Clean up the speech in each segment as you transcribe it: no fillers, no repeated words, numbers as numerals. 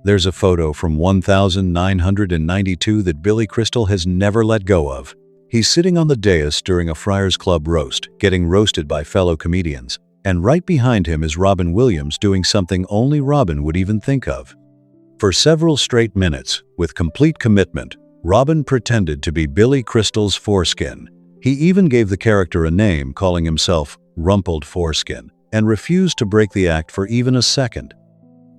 There's a photo from 1992 that Billy Crystal has never let go of. He's sitting on the dais during a Friars Club roast, getting roasted by fellow comedians. And right behind him is Robin Williams doing something only Robin would even think of. For several straight minutes, with complete commitment, Robin pretended to be Billy Crystal's foreskin. He even gave the character a name, calling himself Rumpled Foreskin, and refused to break the act for even a second.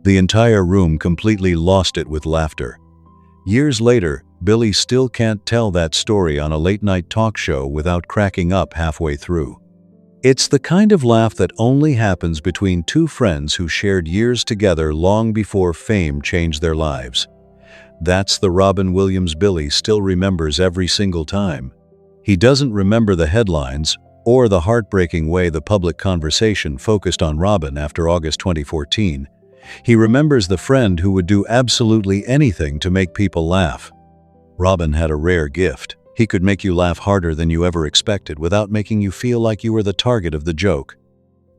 The entire room completely lost it with laughter. Years later, Billy still can't tell that story on a late-night talk show without cracking up halfway through. It's the kind of laugh that only happens between two friends who shared years together long before fame changed their lives. That's the Robin Williams Billy still remembers every single time. He doesn't remember the headlines or the heartbreaking way the public conversation focused on Robin after August 2014. He remembers the friend who would do absolutely anything to make people laugh. Robin had a rare gift. He could make you laugh harder than you ever expected without making you feel like you were the target of the joke.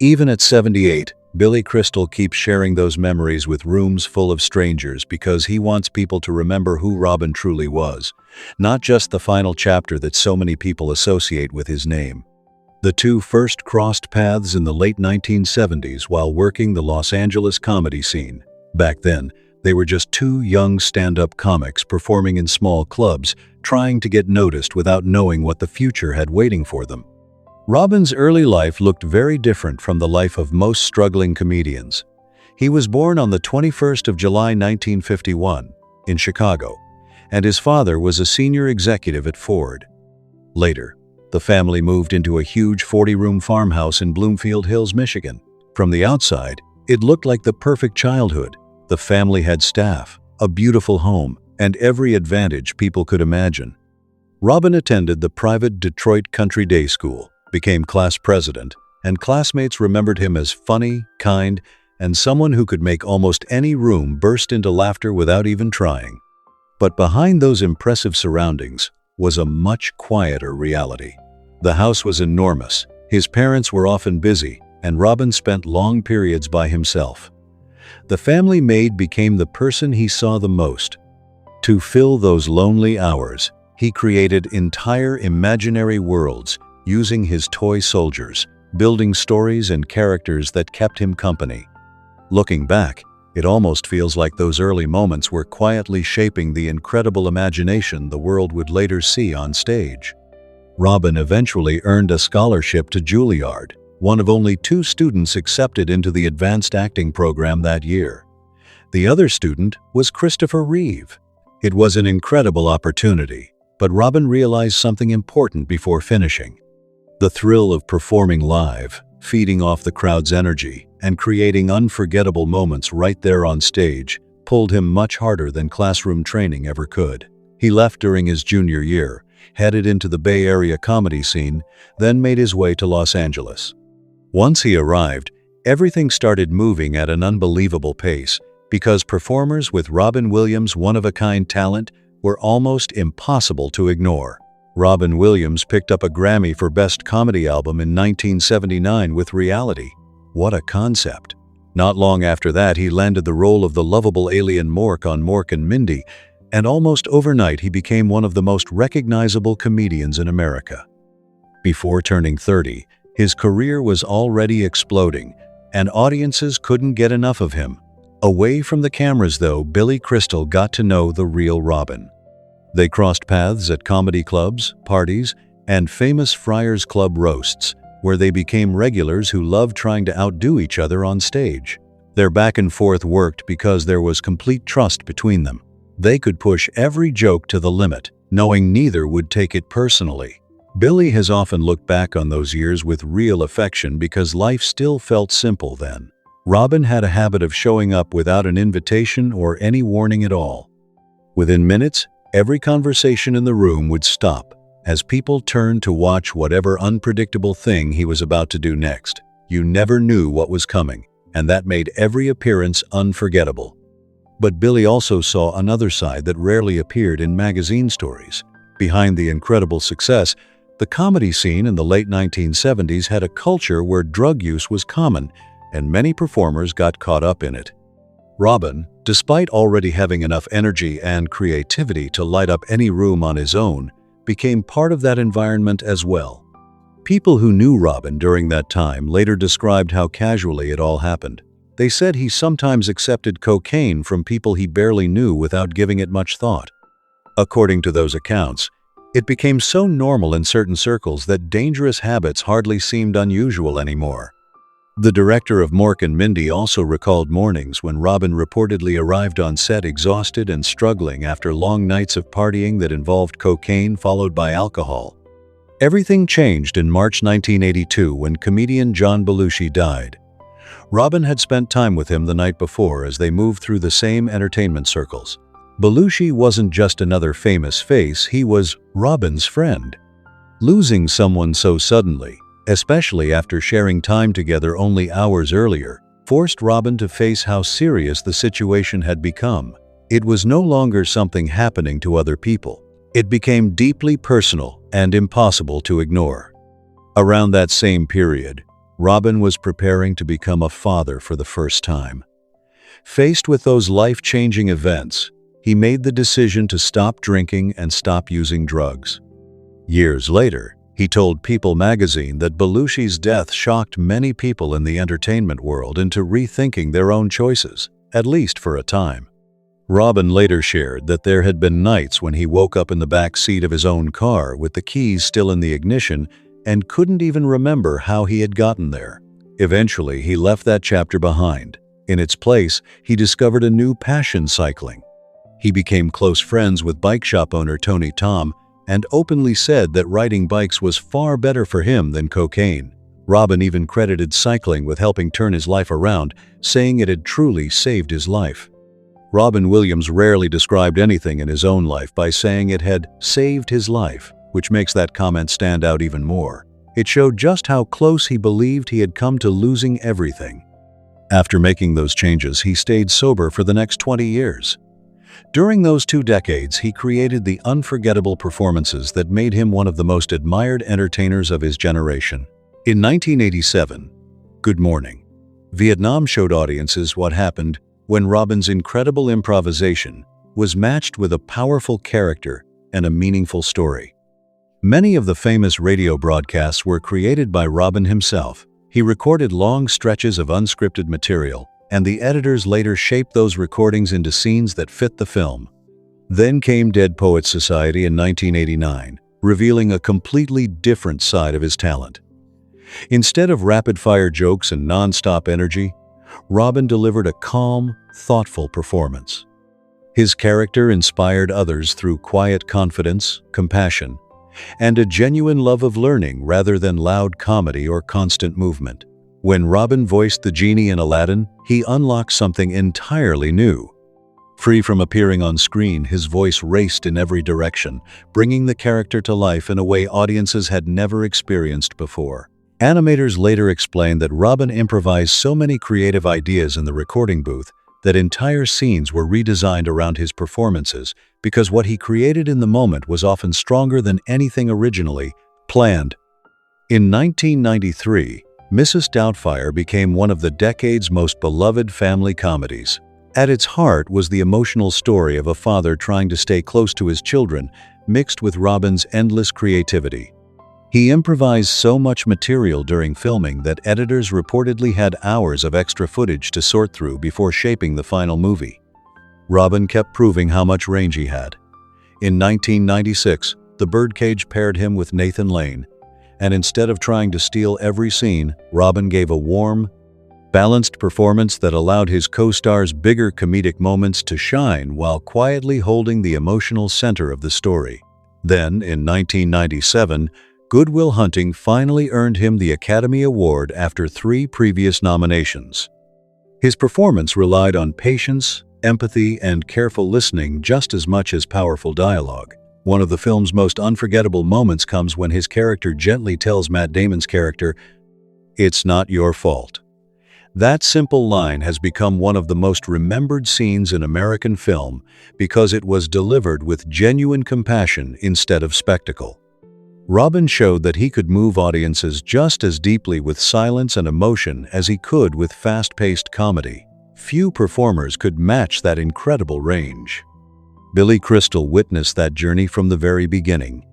Even at 78, Billy Crystal keeps sharing those memories with rooms full of strangers because he wants people to remember who Robin truly was, not just the final chapter that so many people associate with his name. The two first crossed paths in the late 1970s while working the Los Angeles comedy scene. Back then, they were just two young stand-up comics performing in small clubs, trying to get noticed without knowing what the future had waiting for them. Robin's early life looked very different from the life of most struggling comedians. He was born on the 21st of July 1951 in Chicago, and his father was a senior executive at Ford. Later, the family moved into a huge 40-room farmhouse in Bloomfield Hills, Michigan. From the outside, it looked like the perfect childhood. The family had staff, a beautiful home, and every advantage people could imagine. Robin attended the private Detroit Country Day School, became class president, and classmates remembered him as funny, kind, and someone who could make almost any room burst into laughter without even trying. But behind those impressive surroundings was a much quieter reality. The house was enormous, his parents were often busy, and Robin spent long periods by himself. The family maid became the person he saw the most. To fill those lonely hours, he created entire imaginary worlds using his toy soldiers, building stories and characters that kept him company. Looking back, it almost feels like those early moments were quietly shaping the incredible imagination the world would later see on stage. Robin eventually earned a scholarship to Juilliard, one of only 2 students accepted into the advanced acting program that year. The other student was Christopher Reeve. It was an incredible opportunity, but Robin realized something important before finishing. The thrill of performing live, feeding off the crowd's energy, and creating unforgettable moments right there on stage pulled him much harder than classroom training ever could. He left during his junior year, headed into the Bay Area comedy scene, then made his way to Los Angeles. Once he arrived, everything started moving at an unbelievable pace because performers with Robin Williams' one-of-a-kind talent were almost impossible to ignore. Robin Williams picked up a Grammy for Best Comedy Album in 1979 with Reality. What a concept. Not long after that, he landed the role of the lovable alien Mork on Mork and Mindy, and almost overnight he became one of the most recognizable comedians in America. Before turning 30, his career was already exploding, and audiences couldn't get enough of him. Away from the cameras, though, Billy Crystal got to know the real Robin. They crossed paths at comedy clubs, parties, and famous Friars Club roasts, where they became regulars who loved trying to outdo each other on stage. Their back and forth worked because there was complete trust between them. They could push every joke to the limit, knowing neither would take it personally. Billy has often looked back on those years with real affection because life still felt simple then. Robin had a habit of showing up without an invitation or any warning at all. Within minutes, every conversation in the room would stop as people turned to watch whatever unpredictable thing he was about to do next. You never knew what was coming, and that made every appearance unforgettable. But Billy also saw another side that rarely appeared in magazine stories. Behind the incredible success, the comedy scene in the late 1970s had a culture where drug use was common, and many performers got caught up in it. Robin, despite already having enough energy and creativity to light up any room on his own, became part of that environment as well. People who knew Robin during that time later described how casually it all happened. They said he sometimes accepted cocaine from people he barely knew without giving it much thought. According to those accounts, it became so normal in certain circles that dangerous habits hardly seemed unusual anymore. The director of Mork and Mindy also recalled mornings when Robin reportedly arrived on set exhausted and struggling after long nights of partying that involved cocaine followed by alcohol. Everything changed in March 1982 when comedian John Belushi died. Robin had spent time with him the night before as they moved through the same entertainment circles. Belushi wasn't just another famous face, he was Robin's friend. Losing someone so suddenly, especially after sharing time together only hours earlier, forced Robin to face how serious the situation had become. It was no longer something happening to other people. It became deeply personal and impossible to ignore. Around that same period, Robin was preparing to become a father for the first time. Faced with those life-changing events, he made the decision to stop drinking and stop using drugs. Years later, he told People magazine that Belushi's death shocked many people in the entertainment world into rethinking their own choices, at least for a time. Robin later shared that there had been nights when he woke up in the back seat of his own car with the keys still in the ignition and couldn't even remember how he had gotten there. Eventually, he left that chapter behind. In its place, he discovered a new passion: cycling. He became close friends with bike shop owner Tony Tom and openly said that riding bikes was far better for him than cocaine. Robin even credited cycling with helping turn his life around, saying it had truly saved his life. Robin Williams rarely described anything in his own life by saying it had saved his life, which makes that comment stand out even more. It showed just how close he believed he had come to losing everything. After making those changes, he stayed sober for the next 20 years. During those 2 decades, he created the unforgettable performances that made him one of the most admired entertainers of his generation. In 1987, Good Morning, Vietnam showed audiences what happened when Robin's incredible improvisation was matched with a powerful character and a meaningful story. Many of the famous radio broadcasts were created by Robin himself. He recorded long stretches of unscripted material, and the editors later shaped those recordings into scenes that fit the film. Then came Dead Poets Society in 1989, revealing a completely different side of his talent. Instead of rapid-fire jokes and non-stop energy, Robin delivered a calm, thoughtful performance. His character inspired others through quiet confidence, compassion, and a genuine love of learning rather than loud comedy or constant movement. When Robin voiced the genie in Aladdin, he unlocked something entirely new. Free from appearing on screen, his voice raced in every direction, bringing the character to life in a way audiences had never experienced before. Animators later explained that Robin improvised so many creative ideas in the recording booth that entire scenes were redesigned around his performances because what he created in the moment was often stronger than anything originally planned. In 1993, Mrs. Doubtfire became one of the decade's most beloved family comedies. At its heart was the emotional story of a father trying to stay close to his children, mixed with Robin's endless creativity. He improvised so much material during filming that editors reportedly had hours of extra footage to sort through before shaping the final movie. Robin kept proving how much range he had. In 1996, The Birdcage paired him with Nathan Lane, and instead of trying to steal every scene, Robin gave a warm, balanced performance that allowed his co-stars bigger comedic moments to shine while quietly holding the emotional center of the story. Then, in 1997, Good Will Hunting finally earned him the Academy Award after 3 previous nominations. His performance relied on patience, empathy, and careful listening just as much as powerful dialogue. One of the film's most unforgettable moments comes when his character gently tells Matt Damon's character, "It's not your fault." That simple line has become one of the most remembered scenes in American film because it was delivered with genuine compassion instead of spectacle. Robin showed that he could move audiences just as deeply with silence and emotion as he could with fast-paced comedy. Few performers could match that incredible range. Billy Crystal witnessed that journey from the very beginning.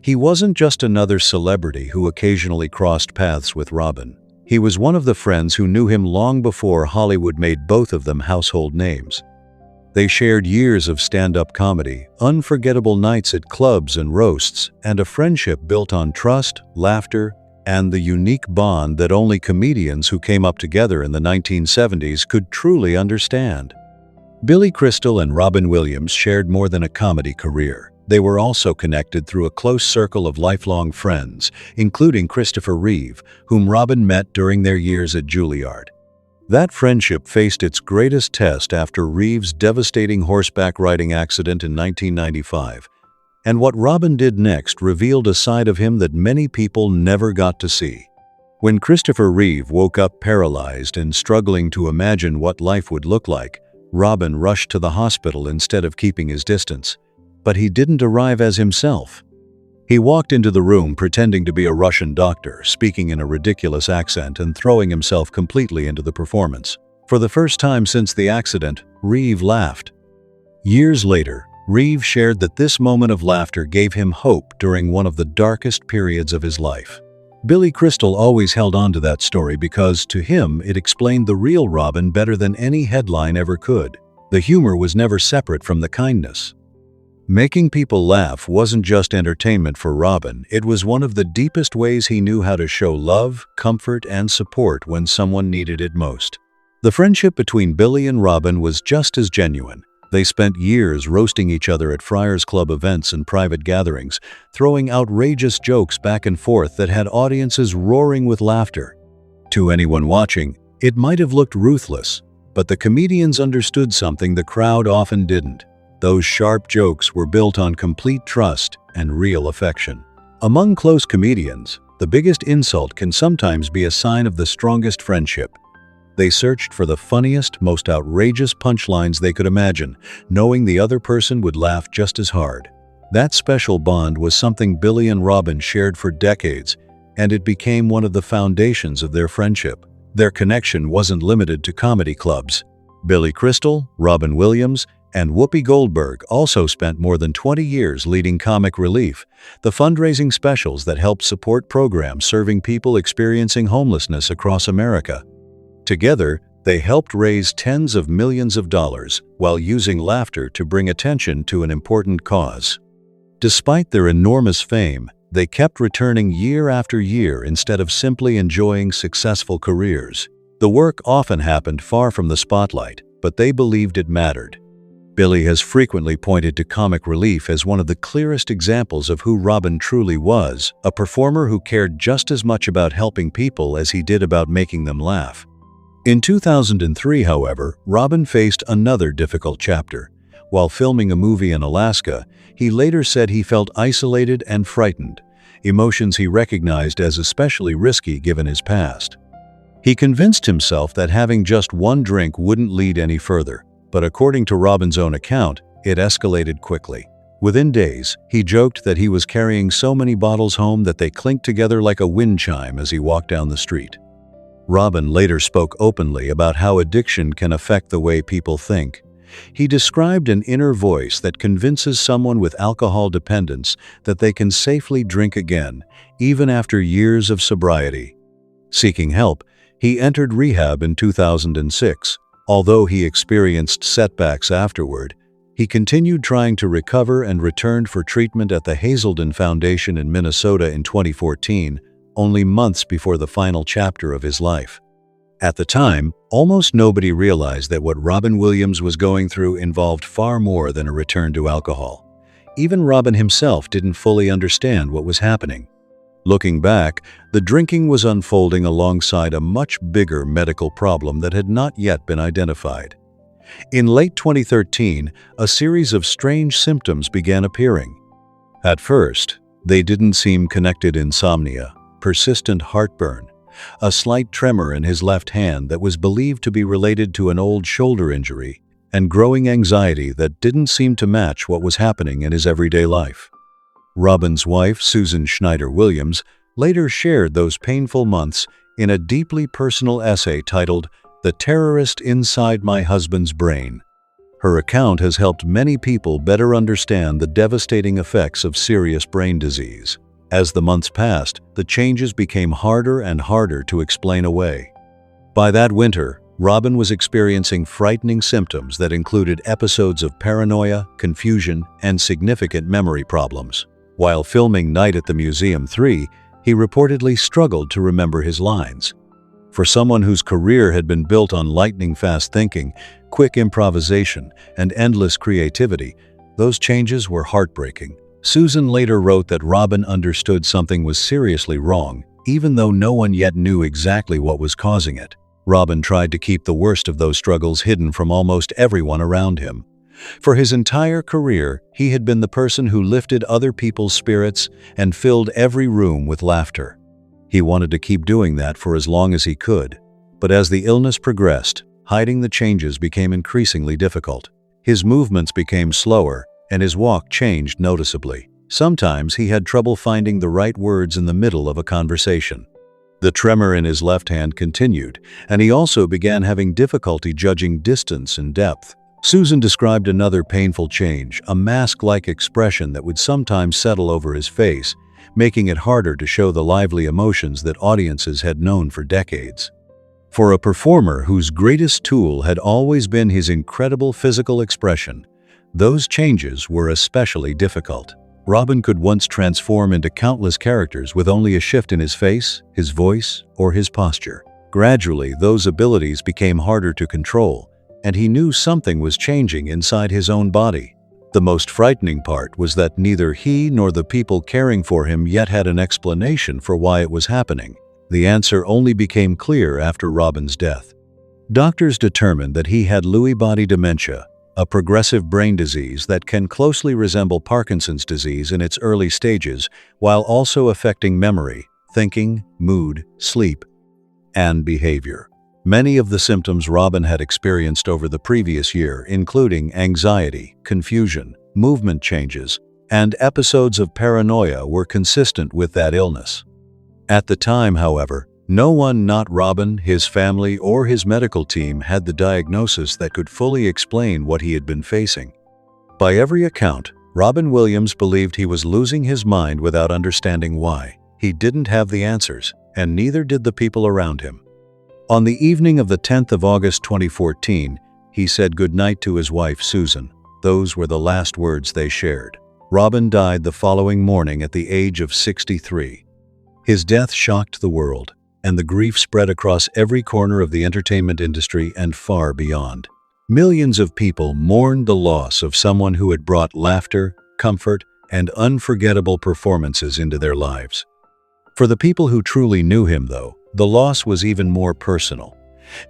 He wasn't just another celebrity who occasionally crossed paths with Robin. He was one of the friends who knew him long before Hollywood made both of them household names. They shared years of stand-up comedy, unforgettable nights at clubs and roasts, and a friendship built on trust, laughter, and the unique bond that only comedians who came up together in the 1970s could truly understand. Billy Crystal and Robin Williams shared more than a comedy career. They were also connected through a close circle of lifelong friends, including Christopher Reeve, whom Robin met during their years at Juilliard. That friendship faced its greatest test after Reeve's devastating horseback riding accident in 1995, and what Robin did next revealed a side of him that many people never got to see. When Christopher Reeve woke up paralyzed and struggling to imagine what life would look like, Robin rushed to the hospital instead of keeping his distance. But he didn't arrive as himself. He walked into the room pretending to be a Russian doctor, speaking in a ridiculous accent and throwing himself completely into the performance. For the first time since the accident, Reeve laughed. Years later, Reeve shared that this moment of laughter gave him hope during one of the darkest periods of his life. Billy Crystal always held on to that story because, to him, it explained the real Robin better than any headline ever could. The humor was never separate from the kindness. Making people laugh wasn't just entertainment for Robin, it was one of the deepest ways he knew how to show love, comfort, and support when someone needed it most. The friendship between Billy and Robin was just as genuine. They spent years roasting each other at Friars Club events and private gatherings, throwing outrageous jokes back and forth that had audiences roaring with laughter. To anyone watching, it might have looked ruthless, but the comedians understood something the crowd often didn't. Those sharp jokes were built on complete trust and real affection. Among close comedians, the biggest insult can sometimes be a sign of the strongest friendship. They searched for the funniest, most outrageous punchlines they could imagine, knowing the other person would laugh just as hard. That special bond was something Billy and Robin shared for decades, and it became one of the foundations of their friendship. Their connection wasn't limited to comedy clubs. Billy Crystal, Robin Williams, and Whoopi Goldberg also spent more than 20 years leading Comic Relief, the fundraising specials that helped support programs serving people experiencing homelessness across America. Together, they helped raise tens of millions of dollars while using laughter to bring attention to an important cause. Despite their enormous fame, they kept returning year after year instead of simply enjoying successful careers. The work often happened far from the spotlight, but they believed it mattered. Billy has frequently pointed to Comic Relief as one of the clearest examples of who Robin truly was, a performer who cared just as much about helping people as he did about making them laugh. In 2003, however, Robin faced another difficult chapter. While filming a movie in Alaska, he later said he felt isolated and frightened, emotions he recognized as especially risky given his past. He convinced himself that having just one drink wouldn't lead any further. But according to Robin's own account, it escalated quickly. Within days, he joked that he was carrying so many bottles home that they clinked together like a wind chime as he walked down the street. Robin later spoke openly about how addiction can affect the way people think. He described an inner voice that convinces someone with alcohol dependence that they can safely drink again, even after years of sobriety. Seeking help, he entered rehab in 2006. Although he experienced setbacks afterward, he continued trying to recover and returned for treatment at the Hazelden Foundation in Minnesota in 2014, only months before the final chapter of his life. At the time, almost nobody realized that what Robin Williams was going through involved far more than a return to alcohol. Even Robin himself didn't fully understand what was happening. Looking back, the drinking was unfolding alongside a much bigger medical problem that had not yet been identified. In late 2013, a series of strange symptoms began appearing. At first, they didn't seem connected: insomnia, persistent heartburn, a slight tremor in his left hand that was believed to be related to an old shoulder injury, and growing anxiety that didn't seem to match what was happening in his everyday life. Robin's wife, Susan Schneider Williams, later shared those painful months in a deeply personal essay titled The Terrorist Inside My Husband's Brain. Her account has helped many people better understand the devastating effects of serious brain disease. As the months passed, the changes became harder and harder to explain away. By that winter, Robin was experiencing frightening symptoms that included episodes of paranoia, confusion, and significant memory problems. While filming Night at the Museum 3, he reportedly struggled to remember his lines. For someone whose career had been built on lightning-fast thinking, quick improvisation, and endless creativity, those changes were heartbreaking. Susan later wrote that Robin understood something was seriously wrong, even though no one yet knew exactly what was causing it. Robin tried to keep the worst of those struggles hidden from almost everyone around him. For his entire career, he had been the person who lifted other people's spirits and filled every room with laughter. He wanted to keep doing that for as long as he could, but as the illness progressed, hiding the changes became increasingly difficult. His movements became slower, and his walk changed noticeably. Sometimes he had trouble finding the right words in the middle of a conversation. The tremor in his left hand continued, and he also began having difficulty judging distance and depth. Susan described another painful change, a mask-like expression that would sometimes settle over his face, making it harder to show the lively emotions that audiences had known for decades. For a performer whose greatest tool had always been his incredible physical expression, those changes were especially difficult. Robin could once transform into countless characters with only a shift in his face, his voice, or his posture. Gradually, those abilities became harder to control, and he knew something was changing inside his own body. The most frightening part was that neither he nor the people caring for him yet had an explanation for why it was happening. The answer only became clear after Robin's death. Doctors determined that he had Lewy body dementia, a progressive brain disease that can closely resemble Parkinson's disease in its early stages, while also affecting memory, thinking, mood, sleep, and behavior. Many of the symptoms Robin had experienced over the previous year, including anxiety, confusion, movement changes, and episodes of paranoia, were consistent with that illness. At the time, however, no one, not Robin, his family, or his medical team, had the diagnosis that could fully explain what he had been facing. By every account, Robin Williams believed he was losing his mind without understanding why. He didn't have the answers, and neither did the people around him. On the evening of the 10th of August 2014, he said goodnight to his wife, Susan. Those were the last words they shared. Robin died the following morning at the age of 63. His death shocked the world, and the grief spread across every corner of the entertainment industry and far beyond. Millions of people mourned the loss of someone who had brought laughter, comfort, and unforgettable performances into their lives. For the people who truly knew him, though, the loss was even more personal.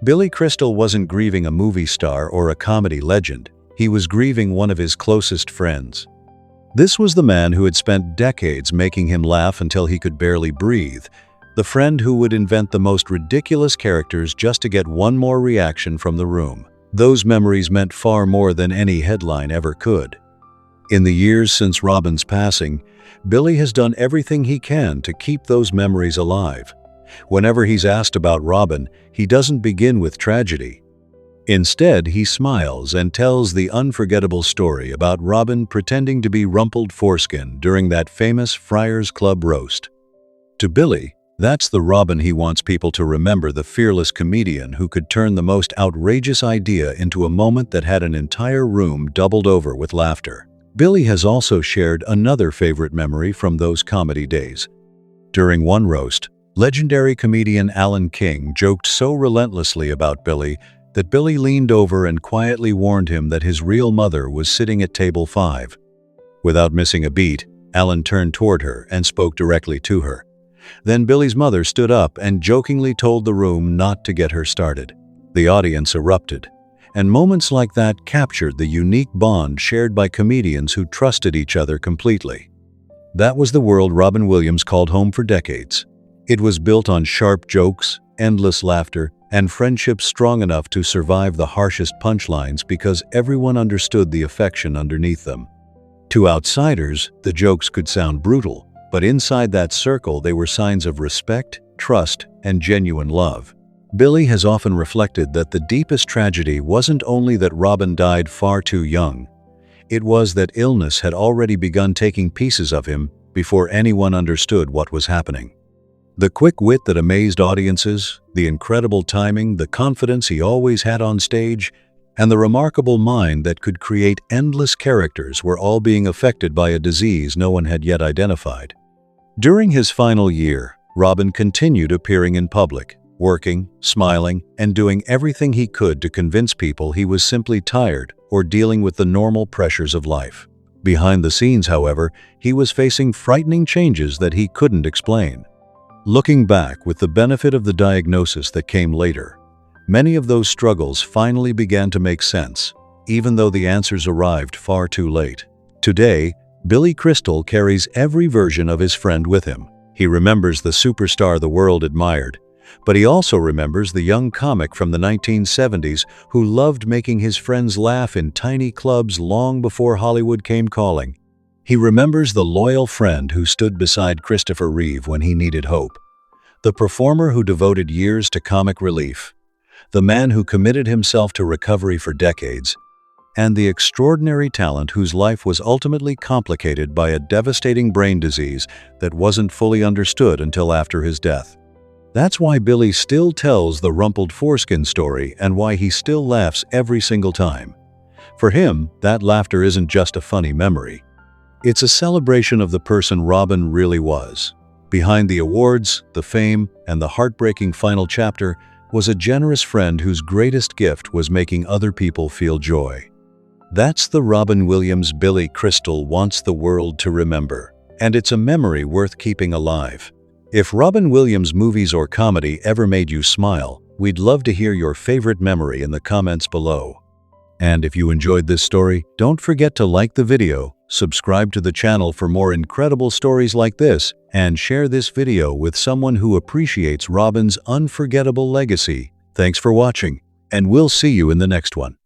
Billy Crystal wasn't grieving a movie star or a comedy legend. He was grieving one of his closest friends. This was the man who had spent decades making him laugh until he could barely breathe, the friend who would invent the most ridiculous characters just to get one more reaction from the room. Those memories meant far more than any headline ever could. In the years since Robin's passing, Billy has done everything he can to keep those memories alive. Whenever he's asked about Robin, he doesn't begin with tragedy. Instead, he smiles and tells the unforgettable story about Robin pretending to be rumpled foreskin during that famous Friars Club roast. To Billy, that's the Robin he wants people to remember, the fearless comedian who could turn the most outrageous idea into a moment that had an entire room doubled over with laughter. Billy has also shared another favorite memory from those comedy days. During one roast, legendary comedian Alan King joked so relentlessly about Billy that Billy leaned over and quietly warned him that his real mother was sitting at table 5. Without missing a beat, Alan turned toward her and spoke directly to her. Then Billy's mother stood up and jokingly told the room not to get her started. The audience erupted, and moments like that captured the unique bond shared by comedians who trusted each other completely. That was the world Robin Williams called home for decades. It was built on sharp jokes, endless laughter, and friendships strong enough to survive the harshest punchlines because everyone understood the affection underneath them. To outsiders, the jokes could sound brutal, but inside that circle they were signs of respect, trust, and genuine love. Billy has often reflected that the deepest tragedy wasn't only that Robin died far too young. It was that illness had already begun taking pieces of him before anyone understood what was happening. The quick wit that amazed audiences, the incredible timing, the confidence he always had on stage, and the remarkable mind that could create endless characters were all being affected by a disease no one had yet identified. During his final year, Robin continued appearing in public, working, smiling, and doing everything he could to convince people he was simply tired or dealing with the normal pressures of life. Behind the scenes, however, he was facing frightening changes that he couldn't explain. Looking back with the benefit of the diagnosis that came later, many of those struggles finally began to make sense, even though the answers arrived far too late. Today, Billy Crystal carries every version of his friend with him. He remembers the superstar the world admired, but he also remembers the young comic from the 1970s who loved making his friends laugh in tiny clubs long before Hollywood came calling. He remembers the loyal friend who stood beside Christopher Reeve when he needed hope, the performer who devoted years to comic relief, the man who committed himself to recovery for decades, and the extraordinary talent whose life was ultimately complicated by a devastating brain disease that wasn't fully understood until after his death. That's why Billy still tells the rumpled foreskin story and why he still laughs every single time. For him, that laughter isn't just a funny memory. It's a celebration of the person Robin really was. Behind the awards, the fame, and the heartbreaking final chapter was a generous friend whose greatest gift was making other people feel joy. That's the Robin Williams Billy Crystal wants the world to remember, and it's a memory worth keeping alive. If Robin Williams movies or comedy ever made you smile, we'd love to hear your favorite memory in the comments below. And if you enjoyed this story, don't forget to like the video, subscribe to the channel for more incredible stories like this, and share this video with someone who appreciates Robin's unforgettable legacy. Thanks for watching, and we'll see you in the next one.